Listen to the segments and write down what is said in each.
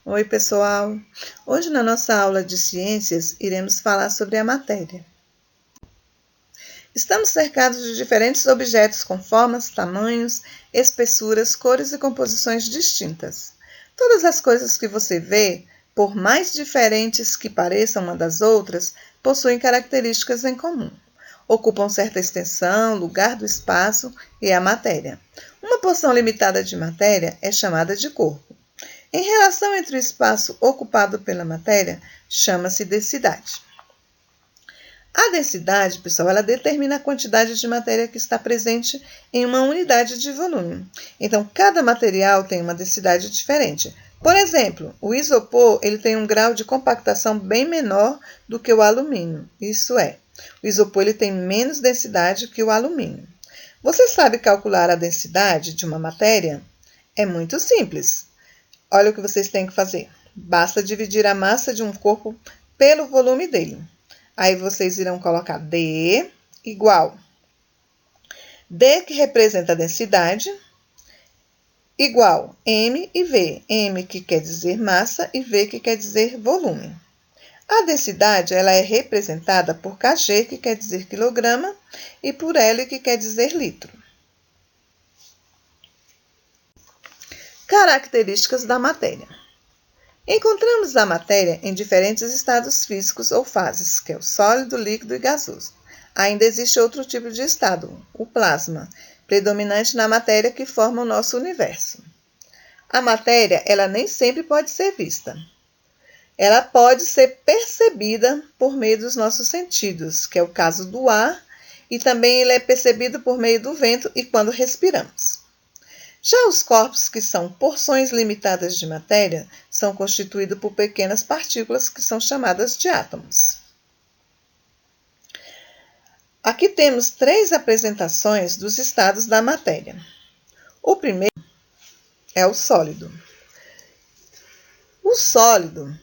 Oi, pessoal! Hoje, na nossa aula de ciências, iremos falar sobre a matéria. Estamos cercados de diferentes objetos com formas, tamanhos, espessuras, cores e composições distintas. Todas as coisas que você vê, por mais diferentes que pareçam uma das outras, possuem características em comum. Ocupam certa extensão, lugar do espaço e a matéria. Uma porção limitada de matéria é chamada de corpo. Em relação entre o espaço ocupado pela matéria, chama-se densidade. A densidade, pessoal, ela determina a quantidade de matéria que está presente em uma unidade de volume. Então, cada material tem uma densidade diferente. Por exemplo, o isopor ele tem um grau de compactação bem menor do que o alumínio. Isso é, o isopor ele tem menos densidade que o alumínio. Você sabe calcular a densidade de uma matéria? É muito simples. Olha o que vocês têm que fazer. Basta dividir a massa de um corpo pelo volume dele. Aí vocês irão colocar D igual D, que representa a densidade, igual M e V. M, que quer dizer massa, e V, que quer dizer volume. A densidade ela é representada por kg, que quer dizer quilograma, e por L, que quer dizer litro. Características da matéria. Encontramos a matéria em diferentes estados físicos ou fases, que é o sólido, líquido e gasoso. Ainda existe outro tipo de estado, o plasma, predominante na matéria que forma o nosso universo. A matéria, ela nem sempre pode ser vista. Ela pode ser percebida por meio dos nossos sentidos, que é o caso do ar, e também ele é percebido por meio do vento e quando respiramos. Já os corpos, que são porções limitadas de matéria, são constituídos por pequenas partículas que são chamadas de átomos. Aqui temos 3 apresentações dos estados da matéria. O primeiro é o sólido. O sólido,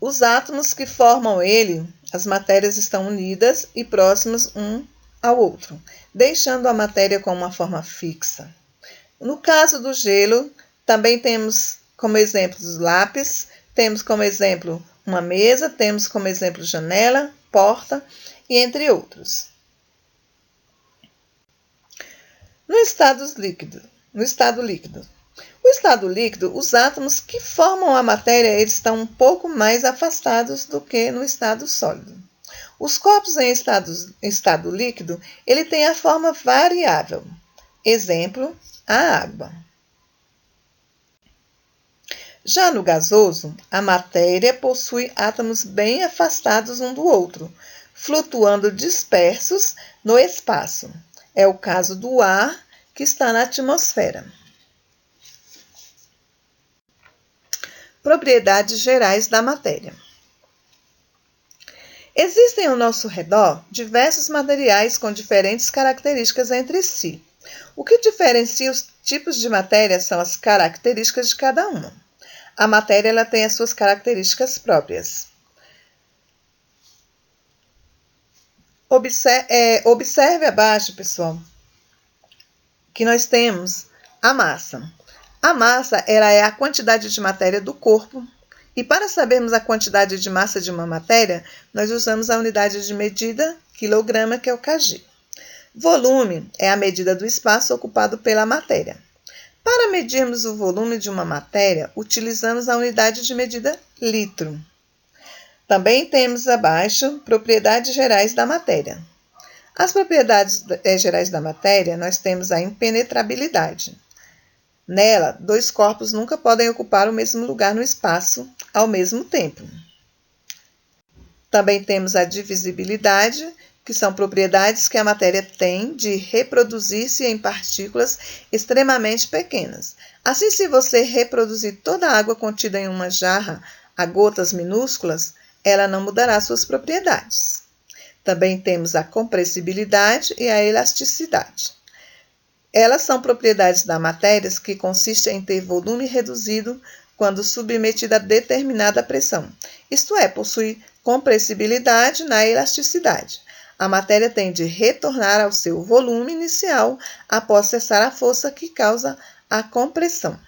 os átomos que formam ele, as matérias estão unidas e próximas um ao outro, deixando a matéria com uma forma fixa. No caso do gelo, também temos como exemplo os lápis, temos como exemplo uma mesa, temos como exemplo janela, porta e entre outros. No estado líquido, o estado líquido, os átomos que formam a matéria eles estão um pouco mais afastados do que no estado sólido. Os corpos em estado líquido, ele tem a forma variável. Exemplo, a água. Já no gasoso, a matéria possui átomos bem afastados um do outro, flutuando dispersos no espaço. É o caso do ar que está na atmosfera. Propriedades gerais da matéria. Existem ao nosso redor diversos materiais com diferentes características entre si. O que diferencia os tipos de matéria são as características de cada uma. A matéria ela tem as suas características próprias. Observe abaixo, pessoal, que nós temos a massa. A massa ela é a quantidade de matéria do corpo. E para sabermos a quantidade de massa de uma matéria, nós usamos a unidade de medida, quilograma, que é o kg. Volume é a medida do espaço ocupado pela matéria. Para medirmos o volume de uma matéria, utilizamos a unidade de medida litro. Também temos abaixo propriedades gerais da matéria. As propriedades gerais da matéria, nós temos a impenetrabilidade. Nela, 2 corpos nunca podem ocupar o mesmo lugar no espaço ao mesmo tempo. Também temos a divisibilidade, que são propriedades que a matéria tem de reproduzir-se em partículas extremamente pequenas. Assim, se você reproduzir toda a água contida em uma jarra a gotas minúsculas, ela não mudará suas propriedades. Também temos a compressibilidade e a elasticidade. Elas são propriedades da matéria que consistem em ter volume reduzido quando submetida a determinada pressão. Isto é, possui compressibilidade na elasticidade. A matéria tem de retornar ao seu volume inicial após cessar a força que causa a compressão.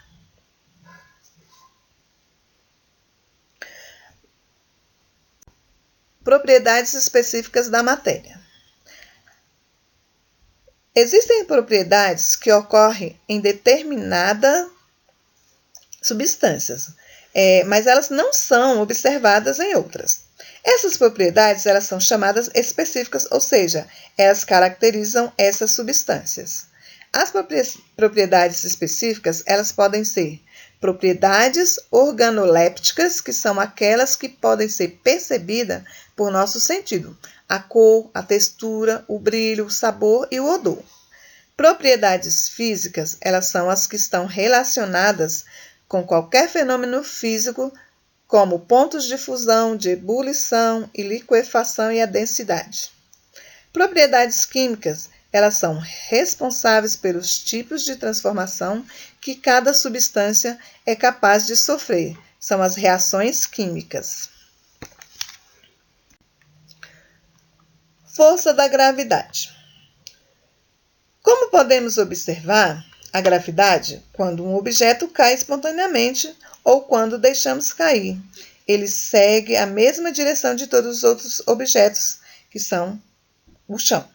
propriedades específicas da matéria. Existem propriedades que ocorrem em determinadas substâncias, mas elas não são observadas em outras. Essas propriedades elas são chamadas específicas, ou seja, elas caracterizam essas substâncias. As propriedades específicas elas podem ser propriedades organolépticas, que são aquelas que podem ser percebidas por nosso sentido, a cor, a textura, o brilho, o sabor e o odor. Propriedades físicas, elas são as que estão relacionadas com qualquer fenômeno físico, como pontos de fusão, de ebulição e liquefação e a densidade. Propriedades químicas, elas são responsáveis pelos tipos de transformação que cada substância é capaz de sofrer. São as reações químicas. Força da gravidade. Como podemos observar, a gravidade, quando um objeto cai espontaneamente ou quando deixamos cair, ele segue a mesma direção de todos os outros objetos, que são o chão.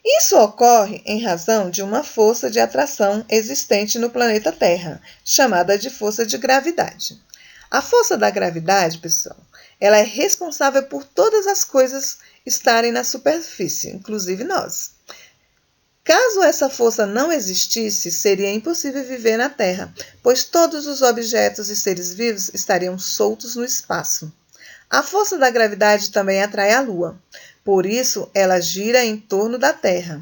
Isso ocorre em razão de uma força de atração existente no planeta Terra, chamada de força de gravidade. A força da gravidade, pessoal, ela é responsável por todas as coisas estarem na superfície, inclusive nós. Caso essa força não existisse, seria impossível viver na Terra, pois todos os objetos e seres vivos estariam soltos no espaço. A força da gravidade também atrai a Lua, por isso ela gira em torno da Terra.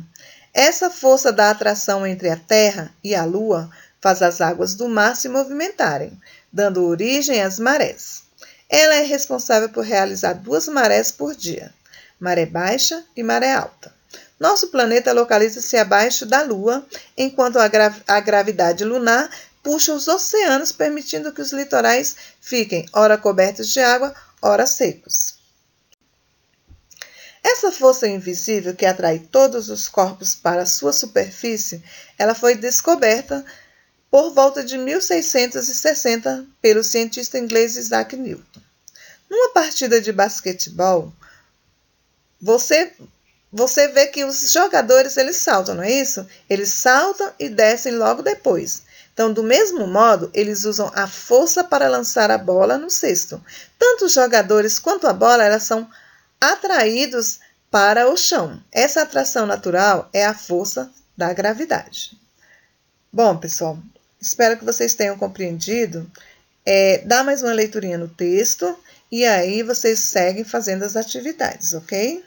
Essa força da atração entre a Terra e a Lua faz as águas do mar se movimentarem, dando origem às marés. Ela é responsável por realizar 2 marés por dia, maré baixa e maré alta. Nosso planeta localiza-se abaixo da Lua, enquanto a gravidade lunar puxa os oceanos, permitindo que os litorais fiquem ora cobertos de água, ora secos. Essa força invisível que atrai todos os corpos para a sua superfície, ela foi descoberta por volta de 1660 pelo cientista inglês Isaac Newton. Numa partida de basquetebol, você vê que os jogadores, eles saltam, não é isso? Eles saltam e descem logo depois. Então, do mesmo modo, eles usam a força para lançar a bola no cesto. Tanto os jogadores quanto a bola, elas são atraídos para o chão. Essa atração natural é a força da gravidade. Bom, pessoal, espero que vocês tenham compreendido. Dá mais uma leiturinha no texto e aí vocês seguem fazendo as atividades, ok?